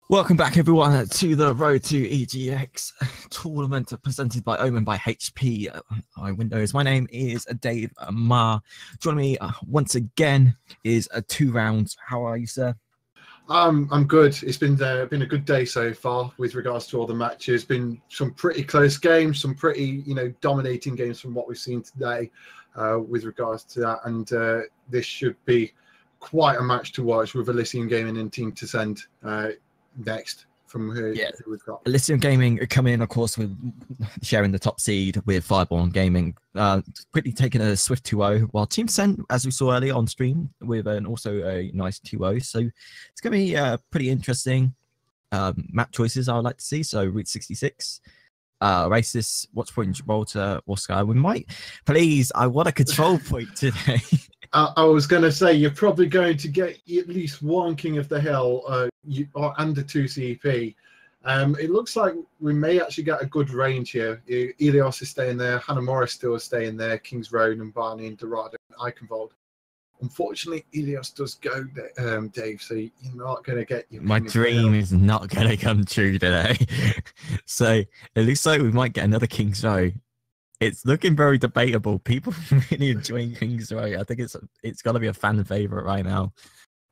Welcome back, everyone, to the Road to EGX tournament presented by Omen by HP Windows. My name is Dave Ma. Joining me once again is 2 rounds. How are you, sir? I'm good. It's been a good day so far with regards to all the matches. Been some pretty close games, some pretty dominating games from what we've seen today with regards to that. And this should be quite a match to watch with Elysium Gaming and Team to Send next from who we've got. Elysium Gaming coming in, of course, with sharing the top seed with Fireborn Gaming, quickly taking a swift 2-0, while Team Send, as we saw earlier on stream, with also a nice 2-0. So it's going to be pretty interesting map choices I would like to see. So Route 66, Oasis, Watch Point, Gibraltar, or Sky. We might, please, I want a control point today. I was going to say, you're probably going to get at least one King of the Hill or under 2 CP. It looks like we may actually get a good range here. Elios is staying there, Hanamura still is staying there, King's Road and Barney and Dorado and Eichenwald. Unfortunately, Elios does go, Dave, so you're not going to get your My dream is not going to come true today. So it looks like we might get another King's Road. It's looking very debatable. People really enjoying King's Row. I think it's got to be a fan favorite right now.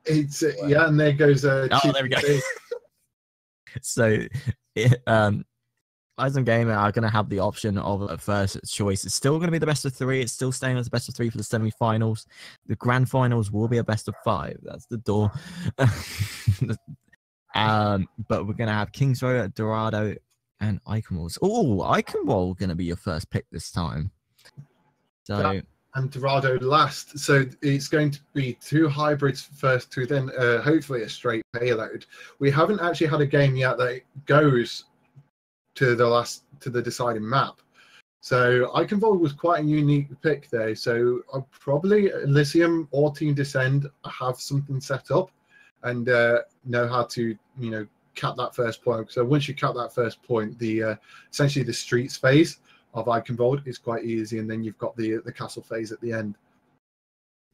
It's yeah, and there goes. Oh, there we go. So, Elysium Gaming are going to have the option of a first choice. It's still going to be the best of 3. It's still staying as the best of 3 for the semi-finals. The grand finals will be a best of 5. That's the door. But we're going to have King's Row, Dorado, and Eichenwald. Oh, Eichenwald going to be your first pick this time. So and Dorado last. So it's going to be 2 hybrids first to then hopefully a straight payload. We haven't actually had a game yet that goes to the deciding map. So Eichenwald was quite a unique pick there. So probably Elysium or Team Descend have something set up and know how to cap that first point. So once you cap that first point, the essentially the streets phase of Eichenwald is quite easy, and then you've got the castle phase at the end.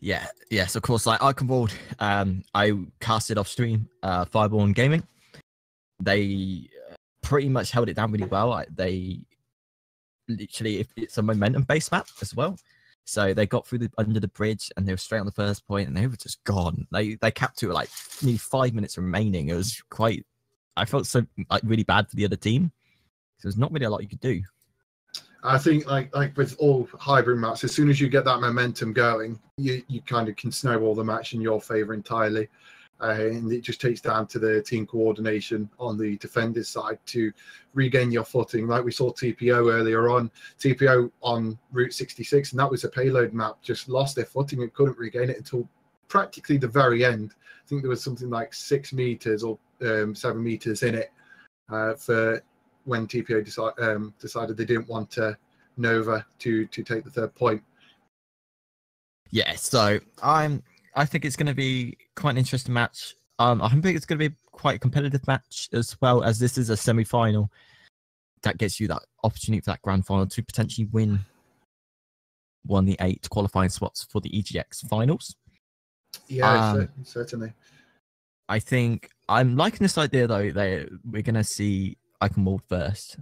Yeah, yes, of course. Like Eichenwald, I casted off stream. Fireborn Gaming, they pretty much held it down really well. They literally, it's a momentum based map as well. So they got through under the bridge, and they were straight on the first point, and they were just gone. They capped it with like nearly 5 minutes remaining. It was quite. I felt so really bad for the other team. So there's not really a lot you could do. I think like with all hybrid maps, as soon as you get that momentum going, you kind of can snowball the match in your favor entirely. And it just takes down to the team coordination on the defender's side to regain your footing. Like we saw TPO earlier on, TPO on Route 66, and that was a payload map, just lost their footing and couldn't regain it until practically the very end. I think there was something like 6 meters or 7 meters in it for when TPO decided they didn't want Nova to take the 3rd point. Yeah, so I think it's going to be quite an interesting match. I think it's going to be quite a competitive match as well, as this is a semi-final that gets you that opportunity for that grand final to potentially win one of the 8 qualifying spots for the EGX finals. Yeah, certainly. I think I'm liking this idea though. We're gonna see Eichenwald first.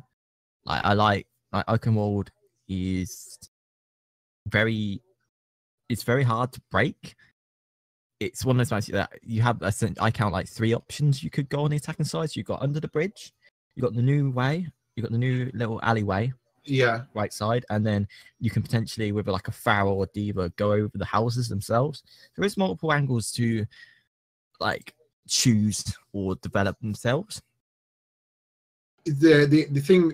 I like Eichenwald is very. It's very hard to break. It's one of those matches that you have. I count like 3 options you could go on the attacking side. So you've got under the bridge, you got the new way, you got the new little alleyway. Yeah, right side, and then you can potentially with like a Pharaoh or Diva go over the houses themselves. There is multiple angles to like choose or develop themselves. The thing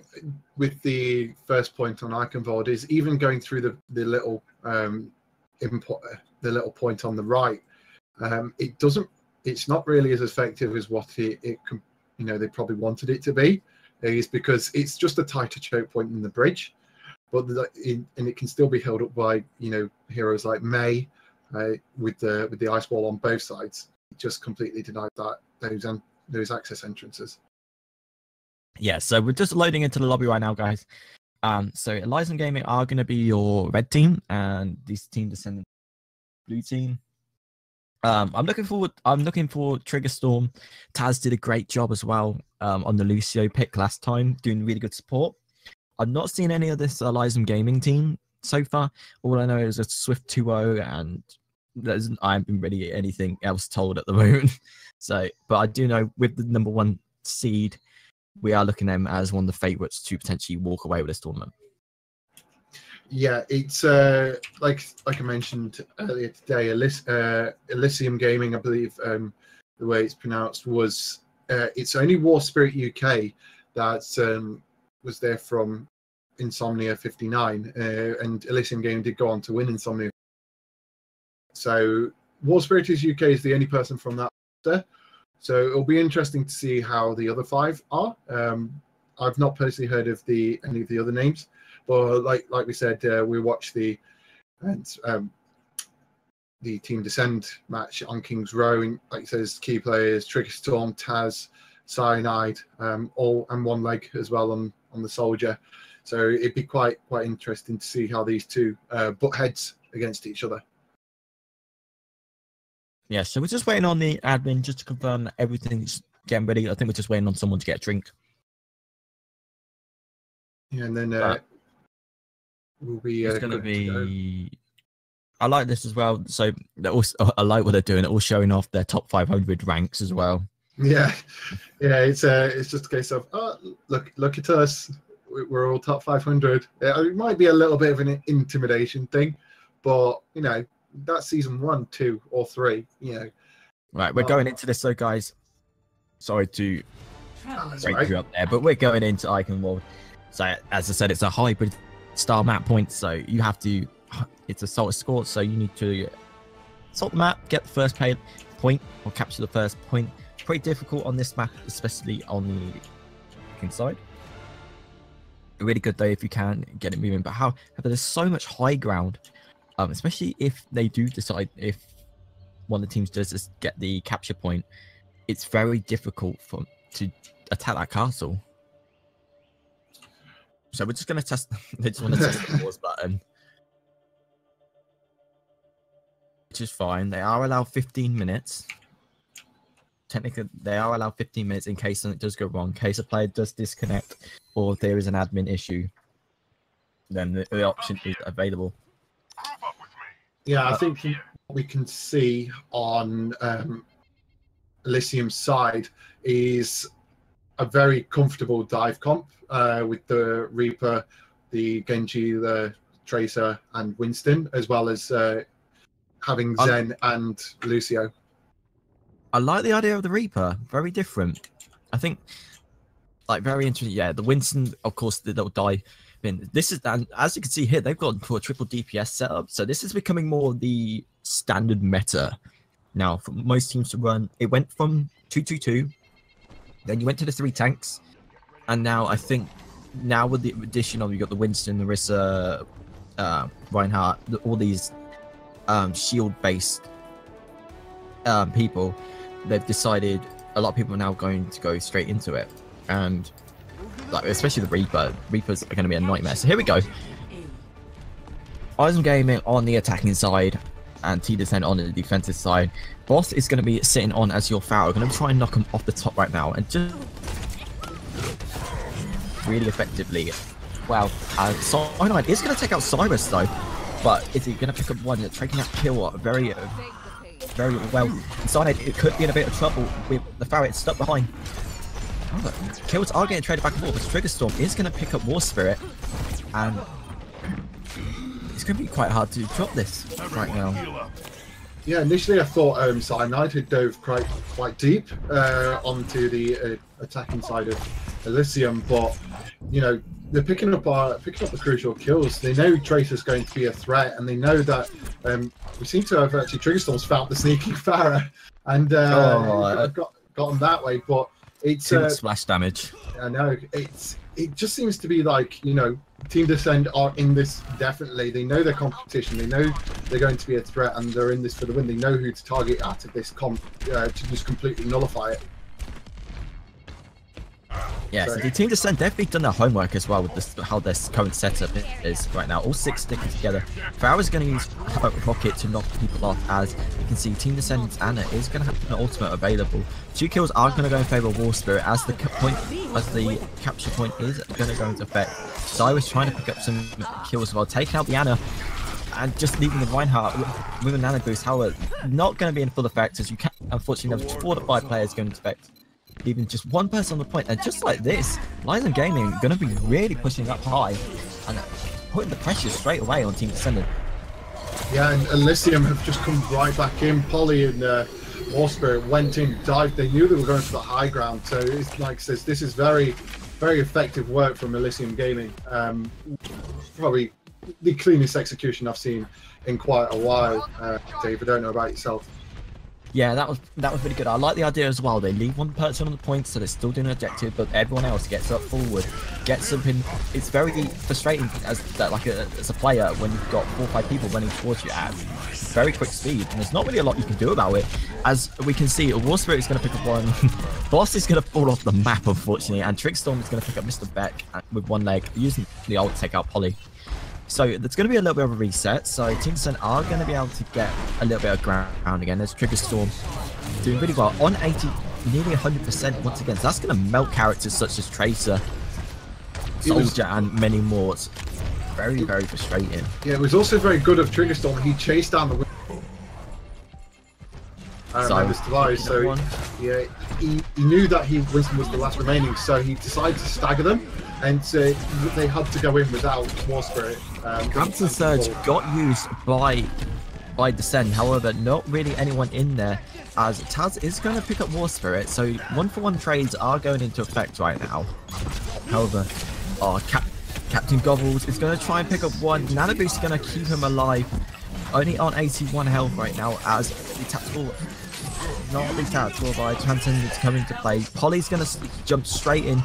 with the first point on Eichenwald is even going through the little the little point on the right, it's not really as effective as what it they probably wanted it to be. Is because it's just a tighter choke point in the bridge, but and it can still be held up by heroes like May with the ice wall on both sides. It just completely denied those access entrances. Yeah, so we're just loading into the lobby right now, guys. So Elysium Gaming are going to be your red team, and this team descending blue team. I'm looking forward. I'm looking for Trigger Storm. Taz did a great job as well on the Lucio pick last time, doing really good support. I've not seen any of this Elysium gaming team so far. All I know is a Swift 2-0, and I haven't been really anything else told at the moment. So, but I do know with the #1 seed, we are looking at them as one of the favourites to potentially walk away with this tournament. Yeah, it's like I mentioned earlier today, Elysium Gaming, I believe the way it's pronounced, was it's only War Spirit UK that was there from Insomnia 59, and Elysium Gaming did go on to win Insomnia. So War Spirit UK is the only person from that there. So it'll be interesting to see how the other 5 are. I've not personally heard of any of the other names. But like we said, we watched the Team Descend match on King's Row, and like it says, key players Trigger Storm, Taz, Cyanide, all and one leg as well on the Soldier. So it'd be quite interesting to see how these two butt heads against each other. Yeah, so we're just waiting on the admin just to confirm that everything's getting ready. I think we're just waiting on someone to get a drink. Yeah, and then will be. It's going to be. I like this as well. So I like what they're doing. They're all showing off their top 500 ranks as well. Yeah. It's just a case of look at us. We're all top 500. It might be a little bit of an intimidation thing, but that's season 1, 2, or 3. Right, we're going into this, so guys. Sorry to break you up there, but we're going into Icon World. So as I said, it's a hybrid style map point, so you have to, it's a salt score, so you need to salt the map, get the first point, or capture the first point. Pretty difficult on this map, especially on the inside. Really good though if you can get it moving, but however, there's so much high ground, especially if they do decide, if one of the teams does just get the capture point, it's very difficult to attack that castle. So we're just going to test. They just want to test the pause button, which is fine. They are allowed 15 minutes. Technically, they are allowed 15 minutes in case something does go wrong, in case a player does disconnect, or if there is an admin issue. Then the option is available. Yeah, I think what we can see on Elysium's side is a very comfortable dive comp with the Reaper, the Genji, the Tracer, and Winston, as well as having Zen and Lucio. I like the idea of the Reaper. Very different. I think, very interesting. Yeah, the Winston, of course, they'll dive in. This is, and as you can see here, they've gone for a triple DPS setup. So this is becoming more the standard meta now for most teams to run. It went from 2-2-2. Then you went to the 3 tanks, and now I think with the addition of, you got the Winston, Narissa, Reinhardt, all these shield-based people, they've decided a lot of people are now going to go straight into it, and especially the Reaper. Reapers are going to be a nightmare. So here we go. Elysium Gaming on the attacking side, and T-Descent on the defensive side. Boss is going to be sitting on as your Pharaoh. Going to try and knock him off the top right now, and just really effectively. Wow, Cyanide is going to take out Cyrus though, but is he going to pick up one? Taking that kill very well. Cyanide, it could be in a bit of trouble with the Pharaoh. It's stuck behind. Kills are getting traded back and forth. But Trigger Storm is going to pick up War Spirit, and it's going to be quite hard to drop this right now. Yeah, initially I thought Cyanide had dove quite deep onto the attacking side of Elysium, but they're picking up the crucial kills. They know Tracer's going to be a threat, and they know that we seem to have actually Trigger Storm's found the sneaking Farah, and got him that way. But it's splash damage. I know it just seems to be like Team Descend are in this definitely. They know their competition. They know they're going to be a threat, and they're in this for the win. They know who to target out of this comp to just completely nullify it. Yeah, so the Team Descent definitely done their homework as well with this, how this current setup is right now. All 6 sticking together. Farah's going to use Rocket to knock people off, as you can see Team Descent's Anna is going to have an ultimate available. 2 kills are going to go in favour of War Spirit, as the capture point is going to go into effect. Cyrus trying to pick up some kills as well, taking out the Anna, and just leaving the Reinhardt with a nano boost. However, not going to be in full effect, as you can unfortunately have 4 to 5 players going into effect. Even just 1 person on the point, and just like this, Elysium Gaming are going to be really pushing up high and putting the pressure straight away on Team Descendant. Yeah, and Elysium have just come right back in. Polly and War Spirit went in, dived. They knew they were going for the high ground, so it's like says this is very, very effective work from Elysium Gaming. Probably the cleanest execution I've seen in quite a while. Dave, I don't know about yourself. Yeah, that was really good. I like the idea as well. They leave 1 person on the point, so they're still doing an objective, but everyone else gets up forward, gets up in. It's very frustrating as a player when you've got 4 or 5 people running towards you at very quick speed, and there's not really a lot you can do about it. As we can see, War Spirit is going to pick up 1. Boss is going to fall off the map, unfortunately, and Trickstorm is going to pick up Mr. Beck with 1 leg, using the ult to take out Polly. So there's going to be a little bit of a reset. So Team Descent are going to be able to get a little bit of ground again. There's Trigger Storm doing really well on 80, nearly 100% once again. So that's going to melt characters such as Tracer, Soldier, and many more. It's very, very frustrating. Yeah, it was also very good of Trigger Storm. He chased down the this device, so yeah, he knew that Winston was the last remaining, so he decided to stagger them, and they had to go in without War Spirit. Ramson Surge got used by Descent, however, not really anyone in there, as Taz is going to pick up War Spirit, so 1-for-1 trades are going into effect right now. However, Captain Gobbles is going to try and pick up 1. Nano Boost is going to keep him alive, only on 81 health right now, as the tactical. Not the tactical by Transcendence coming into play. Polly's going to jump straight in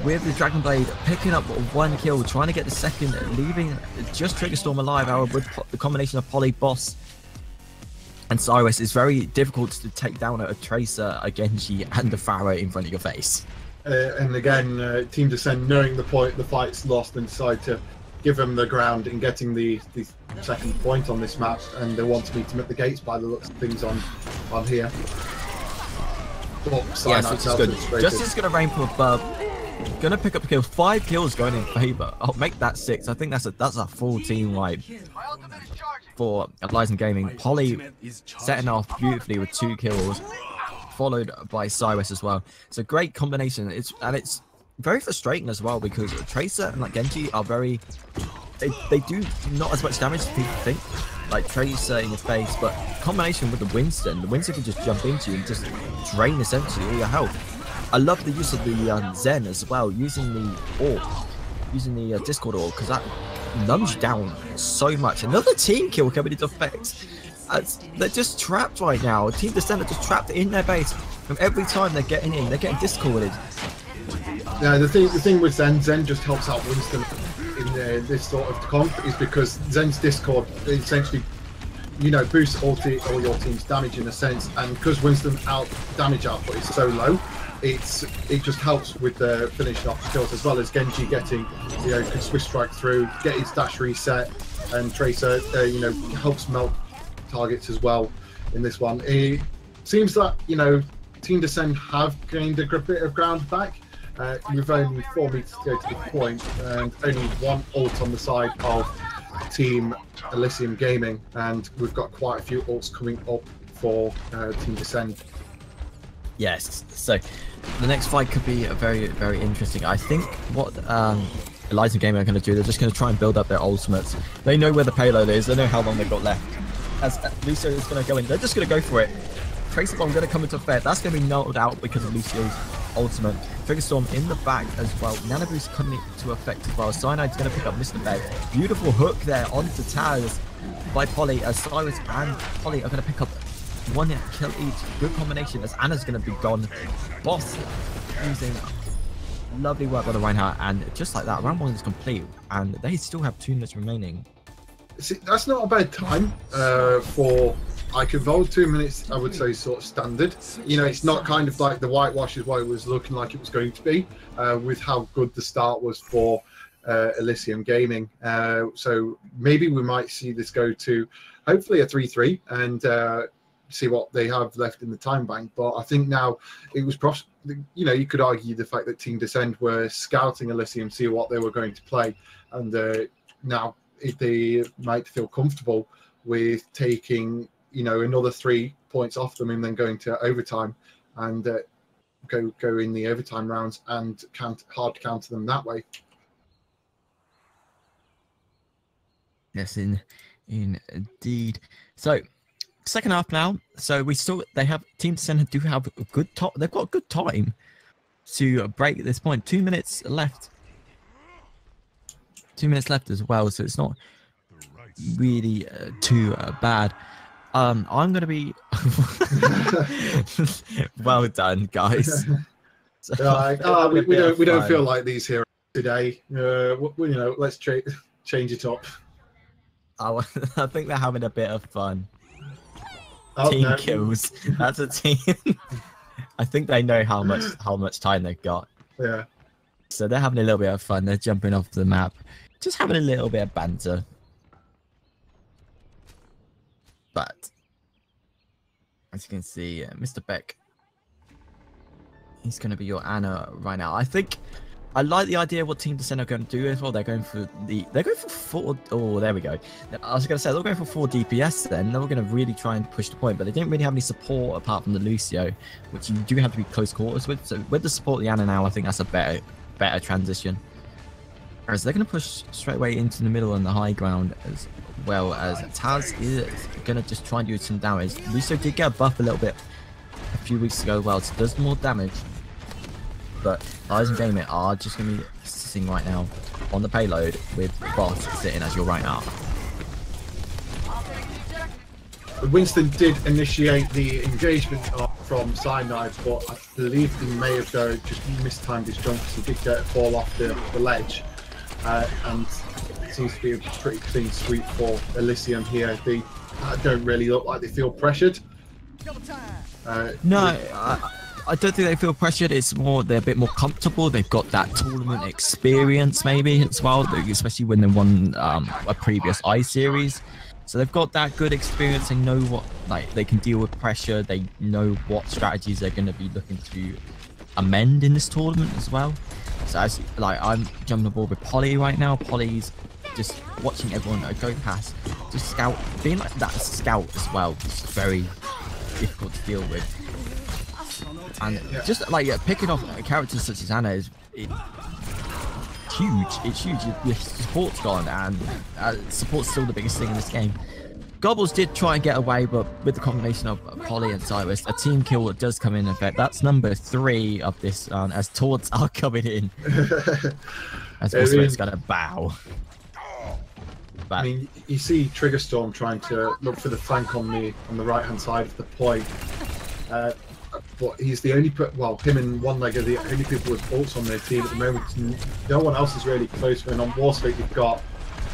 with the Dragon Blade, picking up 1 kill, trying to get the 2nd, leaving just Trigger Storm alive. However, with the combination of Polly, Boss, and Cyrus, it's very difficult to take down a Tracer, a Genji, and a Pharaoh in front of your face. And again, Team Descent, knowing the point, the fight's lost, and decide to give them the ground in getting the 2nd point on this map, and they want to meet him at the gates by the looks of things on here. Yes, which is good. Justice going to rain from above, going to pick up a kill. 5 kills going in favour. I'll make that 6. I think that's a full team wipe for Elysium Gaming. Polly setting off beautifully with 2 kills, followed by Cyrus as well. It's a great combination. It's very frustrating as well, because Tracer and Genji are very. They do not as much damage as people think. Like Tracer in your face, but combination with the Winston can just jump into you and just drain essentially all your health. I love the use of the Zen as well, using the Discord orb, because that numbs you down so much. Another team kill coming into effect. They're just trapped right now. Team Descent are just trapped in their base, and every time they're getting in, they're getting discorded. Yeah, the thing with Zen just helps out Winston in this sort of comp, is because Zen's Discord essentially, boosts all your team's damage in a sense, and because Winston damage output is so low, it just helps with the finishing off kills, as well as Genji getting, can Swiss strike through, get his dash reset, and Tracer, helps melt targets as well in this one. It seems that, Team Descent have gained a bit of ground back. We've only 4 meters to go to the point, and only 1 ult on the side of Team Elysium Gaming, and we've got quite a few ults coming up for Team Descent. Yes, so the next fight could be very, very interesting. I think what Elysium Gaming are going to do, they're just going to try and build up their ultimates. They know where the payload is, they know how long they've got left. As Lucio is going to go in, they're just going to go for it. Tracer Bomb going to come into effect. That's going to be nulled out because of Lucio's ultimate. Trigger Storm in the back as well. Nano Boost coming into effect as well. Cyanide's going to pick up Mr. Beck. Beautiful hook there onto Taz by Polly, as Cyrus and Polly are going to pick up 1 kill each. Good combination, as Anna's going to be gone. Boss using lovely work by the Reinhardt, and just like that, round 1 is complete, and they still have 2 minutes remaining. See, that's not a bad time for Like Evolve 2 minutes, I would say sort of standard. You know, it's not kind of like the whitewash is what it was looking like it was going to be, with how good the start was for Elysium Gaming. So maybe we might see this go to hopefully a 3-3 and see what they have left in the time bank. But I think now it was, you know, you could argue the fact that Team Descend were scouting Elysium, see what they were going to play, and now if they might feel comfortable with taking, you know, another 3 points off them and then going to overtime and go in the overtime rounds and hard counter them that way. Yes, indeed. So second half now. So they have Team Descent do have a good they've got a good time to break at this point. 2 minutes left. 2 minutes left as well, so it's not really too bad. I'm gonna be well done, guys. So, we don't feel like these here today. You know, let's change it up. I think they're having a bit of fun. Oh, team no. kills. That's a team. I think they know how much time they've got. Yeah. So they're having a little bit of fun. They're jumping off the map, just having a little bit of banter. But as you can see, Mr. Beck, he's going to be your Anna right now. I think I like the idea of what Team Descent are going to do as well. They're going for 4. Oh, there we go. I was going to say they're going for 4 DPS. Then they were going to really try and push the point, but they didn't really have any support apart from the Lucio, which you do have to be close quarters with. So with the support of the Anna now, I think that's a better transition. Whereas they're going to push straight away into the middle and the high ground, as well as Taz is going to just try and do some damage. Lucio did get a buff a little bit a few weeks ago, well, so does more damage. But Elysium Gaming are just going to be sitting right now on the payload with Boss sitting as your right arm. Winston did initiate the engagement from Cyanide, but I believe he may have just mistimed his jump because he did get a fall off the ledge. And it seems to be a pretty clean sweep for Elysium here. They don't really look like they feel pressured. No, I don't think they feel pressured. It's more they're a bit more comfortable. They've got that tournament experience maybe as well, especially when they won a previous I-Series. So they've got that good experience. They know what, like, they can deal with pressure. They know what strategies they're going to be looking to amend in this tournament as well. So as like I'm jumping aboard with Polly right now. Polly's just watching everyone go past, just scout, being like that scout as well. It's very difficult to deal with. And just like picking off characters such as Anna is huge. It's huge. Your support's gone, and support's still the biggest thing in this game. Gobbles did try and get away, but with the combination of Polly and Cyrus, a team kill does come in effect. That's number 3 of this, as taunts are coming in. As Whisper's going to bow. But, I mean, you see Trigger Storm trying to look for the flank on the right-hand side of the point. But he's the only, well, him and One Leg are the only people with ults on their team at the moment. No one else is really close. And on War Spirit, you've got,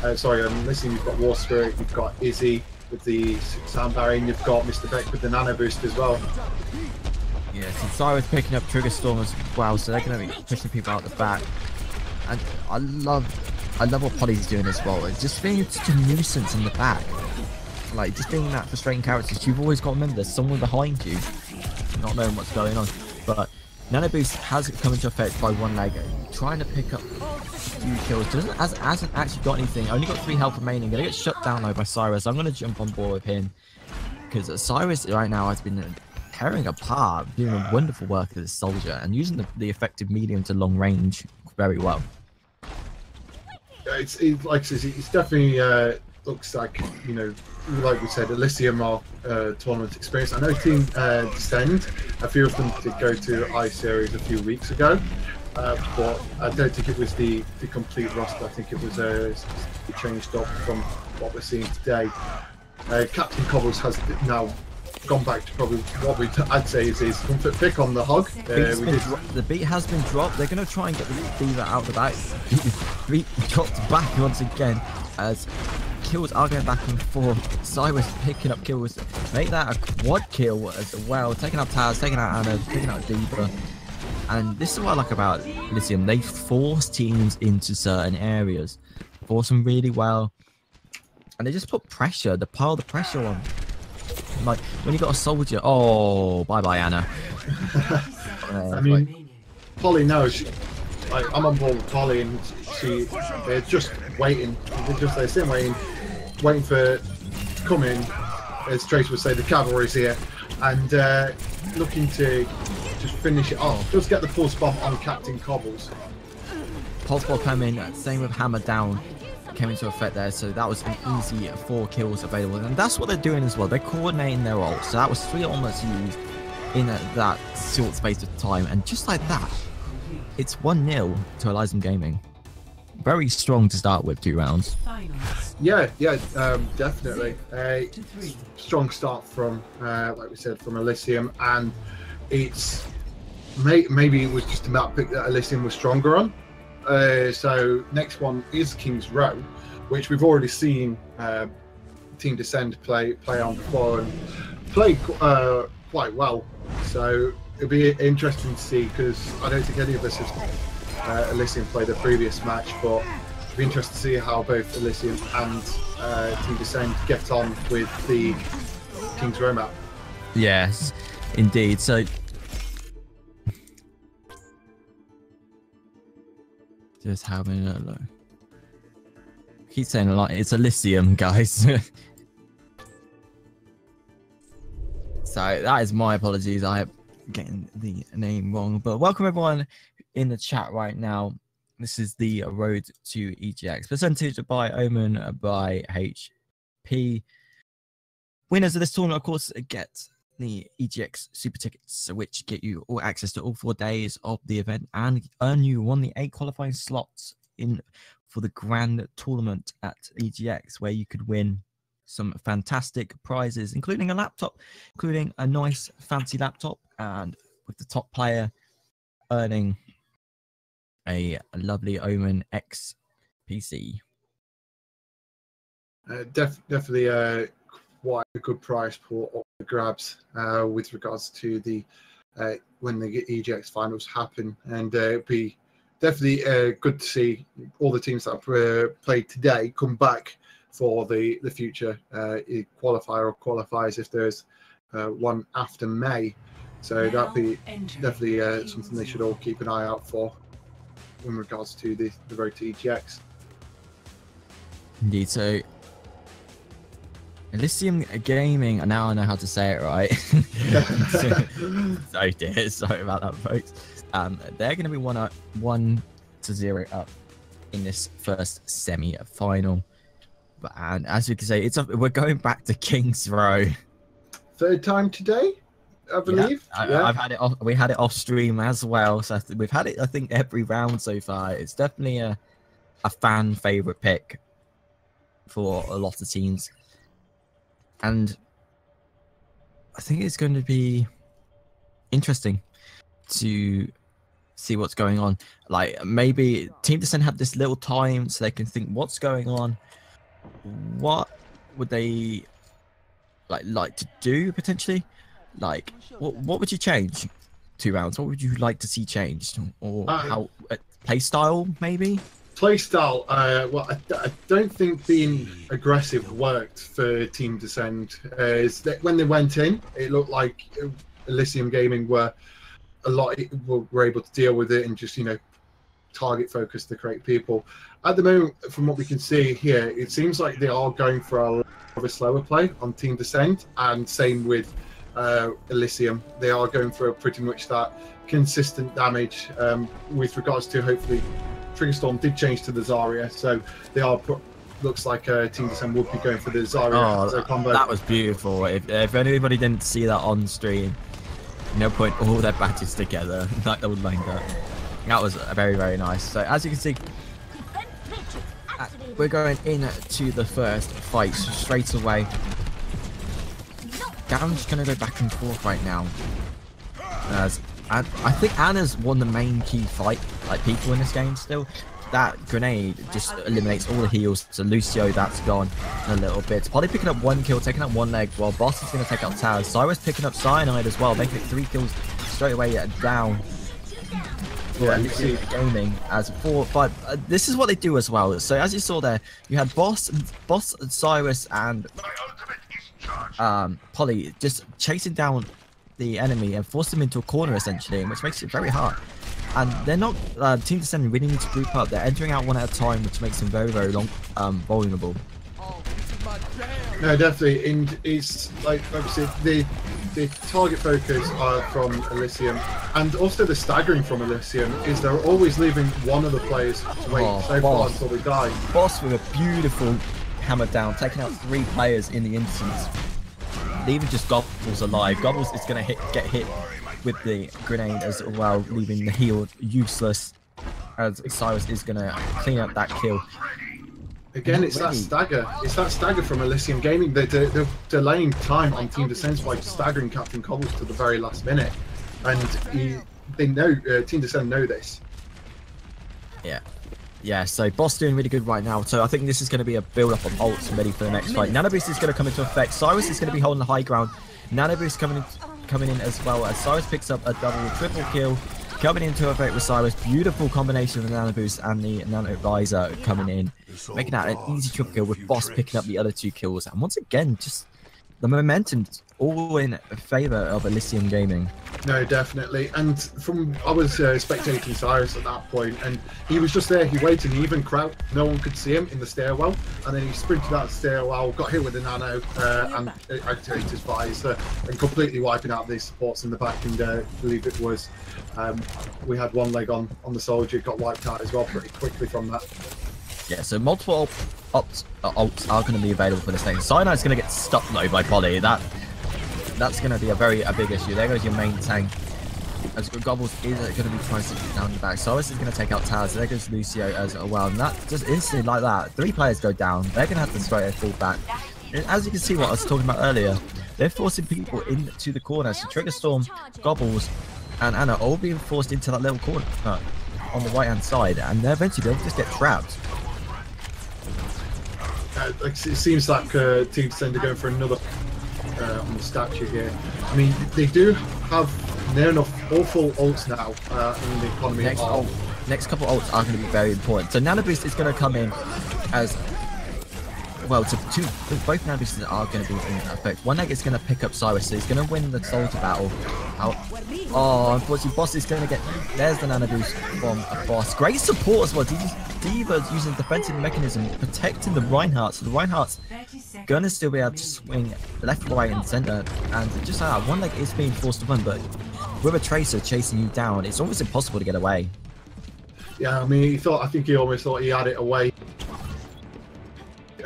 on Listening, you've got War Spirit, you've got Izzy with the sound barrier, and you've got Mr. Beck with the nano boost as well. Yes, and Cyrus picking up Trigger Storm as well, so they're going to be pushing people out the back. And I love what Polly's doing as well. It's just being such a nuisance in the back. Like, just being that frustrating character. You've always got to remember there's someone behind you, not knowing what's going on. But Nano Boost has come into effect by One Leg, trying to pick up a few kills. Hasn't actually got anything. Only got 3 health remaining. Gonna get shut down though by Cyrus. I'm gonna jump on board with him because Cyrus right now has been tearing apart, doing a wonderful work as a soldier and using the effective medium to long range very well. It's like I said, it's definitely looks like, you know, like we said, Elysium are tournament experience. I know Team Descend, a few of them did go to I-Series a few weeks ago, but I don't think it was the complete roster. I think it was changed up from what we're seeing today. Captain Cobbles has now gone back to probably what I'd say is his comfort pick on the hog. The beat has been dropped. They're going to try and get the Diva out of the back. Beat dropped back once again as kills are going back and forth. Cyrus picking up kills. Make that a quad kill as well. Taking out Taz, taking out Anna, taking out Diva. And this is what I like about Elysium. They force teams into certain areas. Force them really well. And they just put pressure. They pile the pressure on. Like, when you got a soldier... Oh, bye-bye, Anna. I mean, Polly knows. Like, I'm on board with Polly, and they're just waiting. They're sitting waiting for to come in. As Trace would say, the cavalry's here, and looking to just finish it off. Just get the full spot on Captain Cobbles. Pulse ball came in, same with Hammer Down. Came into effect there, so that was an easy 4 kills available, and that's what they're doing as well. They're coordinating their ult, so that was 3 ultimates used in that short space of time, and just like that, it's 1-0 to Elysium Gaming. Very strong to start with, 2 rounds. Yeah, definitely. Strong start from, like we said, from Elysium, and it's maybe it was just a map pick that Elysium was stronger on. So next one is King's Row, which we've already seen Team Descend play on before and play quite well. So it'll be interesting to see, because I don't think any of us have Elysium played the previous match, but it'll be interesting to see how both Elysium and Team Descend get on with the King's Row map. Yes, indeed. So just having a look. Keep saying a lot. It's Elysium, guys. So that is my apologies. I am getting the name wrong. But welcome everyone in the chat right now. This is the Road to EGX, presented by Omen by HP. Winners of this tournament, of course, get the EGX Super Tickets, which get you all access to all 4 days of the event and earn you one of the 8 qualifying slots in for the grand tournament at EGX, where you could win some fantastic prizes, including a laptop, including a nice fancy laptop, and with the top player earning a lovely Omen X PC. Definitely quite a good price for the grabs with regards to the when the EGX finals happen, and it'd be definitely good to see all the teams that have played today come back for the future qualifier or qualifiers if there's one after May. So that'd be definitely something they should all keep an eye out for in regards to the road to EGX. Indeed. So Elysium Gaming, now I know how to say it right. So dear, sorry about that, folks. They're going to be 1-0 up in this first semi-final. And as you can say, we're going back to King's Row. 3rd time today, I believe. Yeah, I've had it off. We had it off stream as well, so we've had it, I think, every round so far. It's definitely a fan favorite pick for a lot of teams, and I think it's going to be interesting to see what's going on. Like, maybe Team Descent have this little time so they can think what's going on. What would they like to do potentially? Like, what would you change? 2 rounds. What would you like to see changed, or how play style maybe? Play style. Well, I don't think being aggressive worked for Team Descend. Is that when they went in, it looked like Elysium Gaming were able to deal with it and just target focus the correct people. At the moment, from what we can see here, it seems like they are going for a lot of a slower play on Team Descent, and same with Elysium. They are going for pretty much that consistent damage with regards to, hopefully, Trigger Storm did change to the Zarya, so they are looks like Team Descent would be going for the Zarya as a combo. That was beautiful. If anybody didn't see that on stream, no point all their badges together like old Langer. That was very, very nice. So as you can see, we're going into the first fight straight away. Darren's going to go back and forth right now. As I think Anna's won the main key fight, like people in this game still. that grenade just eliminates all the heals. So Lucio, that's gone in a little bit. Poly picking up 1 kill, taking up 1 leg, while Boss is going to take out Taz. Cyrus picking up Cyanide as well, making it 3 kills straight away down. Yeah, Elysium Gaming as 4 5. This is what they do as well. So as you saw there, you had Boss, Cyrus, and Polly just chasing down the enemy and force them into a corner essentially, which makes it very hard. And they're not Team Descendant really need to group up. They're entering out one at a time, which makes them very vulnerable. No, definitely, and it's like I said, the target focus from Elysium, and also the staggering from Elysium is they're always leaving one of the players to wait so far until they die. Boss with a beautiful hammer down, taking out 3 players in the instance. Leaving just Gobbles alive. Gobbles is going to get hit with the grenade as well, leaving the heal useless, as Cyrus is going to clean up that kill. Again, it's that stagger. It's that stagger from Elysium Gaming. They're delaying time on Team Descent by staggering Captain Cobbles to the very last minute, and they know Team Descent know this. Yeah. So Boss doing really good right now. So I think this is going to be a build-up of ults ready for the next fight. Nano Boost is going to come into effect. Cyrus is going to be holding the high ground. Nano Boost coming in as well, as Cyrus picks up a triple kill. Coming into effect with Cyrus, beautiful combination of the Nano Boost and the Nano Visor coming in, making that an easy triple kill with Boss picking up the other 2 kills. And once again, just the momentum's all in favour of Elysium Gaming. No, definitely. And I was spectating Cyrus at that point, and he was just there. He waited, he even crouched. No one could see him in the stairwell, and then he sprinted out the stairwell, got hit with a nano, and activated his visor, and completely wiping out the supports in the back. And I believe it was we had 1 leg on the soldier, got wiped out as well pretty quickly from that. Yeah, so multiple ults are going to be available for this thing. Cyanide's going to get stuck though by Polly. That's going to be a big issue. There goes your main tank. As Gobbles is going to be trying to get down the back. Cyrus is going to take out Taz. There goes Lucio as well. And that just instantly like that, 3 players go down. They're going to have to straight fall back. And as you can see, what I was talking about earlier, they're forcing people into the corner. So Trigger Storm, Gobbles, and Anna all being forced into that little corner on the right hand side, and they'll eventually just get trapped. It seems like Team Descent are going for another on the statue here. I mean, they do have near enough awful ults now in the economy. Next couple ults are going to be very important. So Nano Boost is going to come in as well. Both Nano Boosters are going to be in effect. 1 leg is going to pick up Cyrus, so he's going to win the soldier battle. Oh, unfortunately, Boss is going to get. There's the Nano Boost from a Boss. Great support as well. Diva's using defensive mechanism, protecting the Reinhardt. So the Reinhardt's going to still be able to swing left, right, and center. And just 1 leg is being forced to run, but with a Tracer chasing you down, it's almost impossible to get away. Yeah, I mean, I think he almost thought he had it away.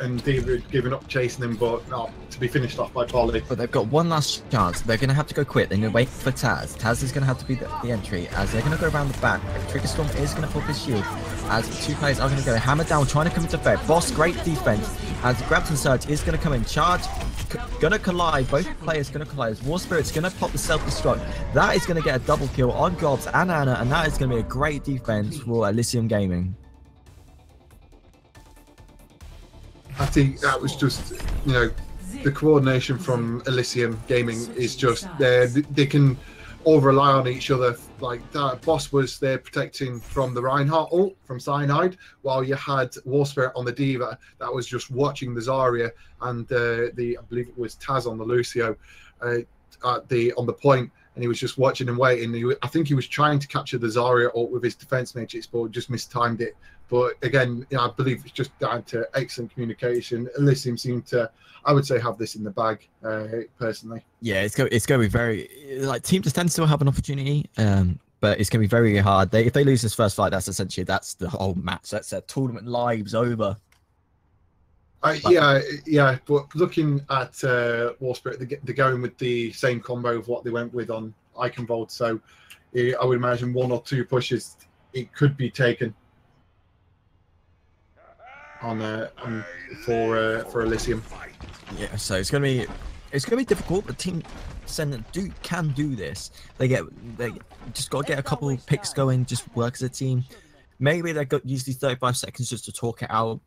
And Diva had given up chasing him, but not to be finished off by Polly. But they've got 1 last chance. They're going to have to go quick. They're going to wait for Taz. Taz is going to have to be the entry, as they're going to go around the back. Trigger Storm is going to pop his shield, as 2 players are going to go hammer down, trying to come into effect. Boss, great defense, as Grabs and Surge is going to come in. Charge, going to collide. Both players going to collide. War Spirit's going to pop the self-destruct. That is going to get a double kill on Gobs and Anna, and that is going to be a great defense for Elysium Gaming. I think that was just, the coordination from Elysium Gaming is just there. They can all rely on each other. Like that Boss was there protecting from the Reinhardt ult from Cyanide, while you had War Spirit on the Diva that was just watching the Zarya and I believe it was Taz on the Lucio on the point, and he was just watching and waiting. I think he was trying to capture the Zarya ult with his defense matrix, but just mistimed it. But again, I believe it's just down to excellent communication. Elysium seemed to, I would say, have this in the bag, personally. Yeah, it's going to be very, Team Descent still have an opportunity, but it's going to be very hard. If they lose this first fight, that's the whole match. That's their tournament lives over. Yeah, but looking at War Spirit, they're going with the same combo of what they went with on Eichenwald. So I would imagine 1 or 2 pushes, it could be taken for Elysium. Yeah, so it's gonna be difficult, but Team Descent can do this. They just got to get a couple of picks going, just work as a team. Maybe they got use these 35 seconds just to talk it out,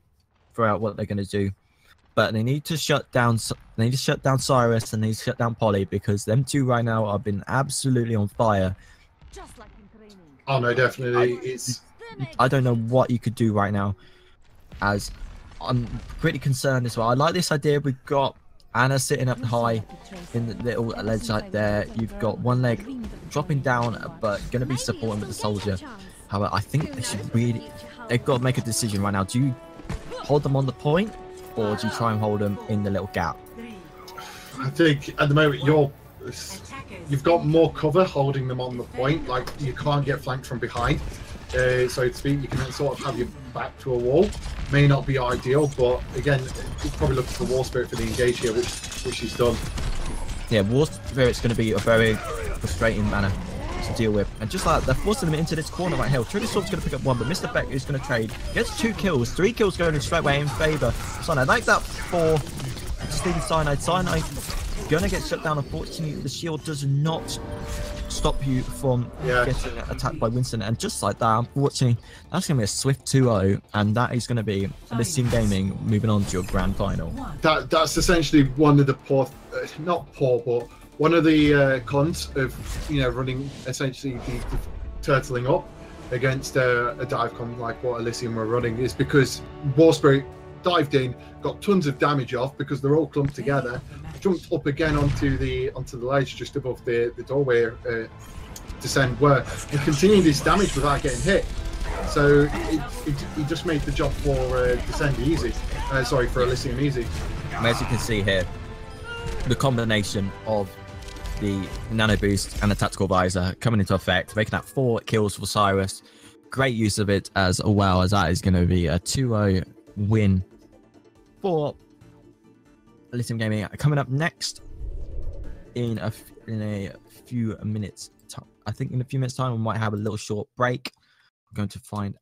throughout what they're going to do. But they need to shut down. They need to shut down Cyrus and they need to shut down Polly, because them two right now have been absolutely on fire. Just like in training. Oh no, definitely. I don't know what you could do right now, as I'm pretty concerned as well. I like this idea. We've got Anna sitting up high in the little ledge right there. You've got one leg dropping down, but going to be supporting with the soldier. However, I think they should really. They've got to make a decision right now. Do you hold them on the point, or do you try and hold them in the little gap? I think at the moment you've got more cover holding them on the point. Like, you can't get flanked from behind, so to speak. You can sort of have your back to a wall. May not be ideal, but again, you probably look for the War Spirit for the engage here, which she's done. Yeah, War Spirit's going to be a very frustrating manner to deal with. And just like that, they're forcing them into this corner right here. Trigger Sword's going to pick up one, but Mr. Beck is going to trade. Gets 2 kills, 3 kills going straight away in favour of Cyanide. Like that for just leaving Cyanide. Cyanide going to get shut down. Unfortunately, the shield does not stop you from getting attacked by Winston. And just like that, unfortunately, that's going to be a swift 2-0. And that is going to be Elysium Gaming moving on to your grand final. That's essentially one of the not poor, but one of the cons of running essentially the turtling up against a dive con like what Elysium were running, is because War Spirit dived in, got tons of damage off because they're all clumped together, jumped up again onto the ledge just above the doorway descend were, and continued this damage without getting hit. So it just made the job for descend easy. For Elysium easy. As you can see here, the combination of the nano boost and the tactical visor coming into effect, making that 4 kills for Cyrus. Great use of it as well, as that is going to be a 2-0 win for Elysium Gaming. Coming up next in a few minutes, I think in a few minutes time we might have a little short break. I'm going to find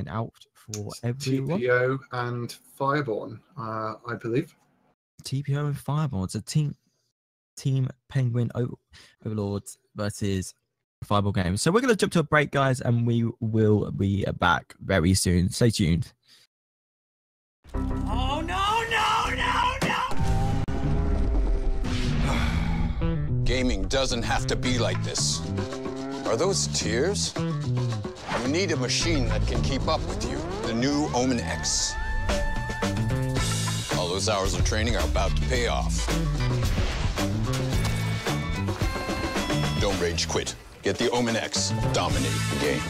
out for everyone. TPO and Fireborn, I believe. TPO and Fireborn. It's a Team Penguin Overlords versus Fireball game. So we're going to jump to a break, guys, and we will be back very soon. Stay tuned. Oh, no! Gaming doesn't have to be like this. Are those tears? You need a machine that can keep up with you. The new Omen X. All those hours of training are about to pay off. Don't rage quit. Get the Omen X. Dominate the game.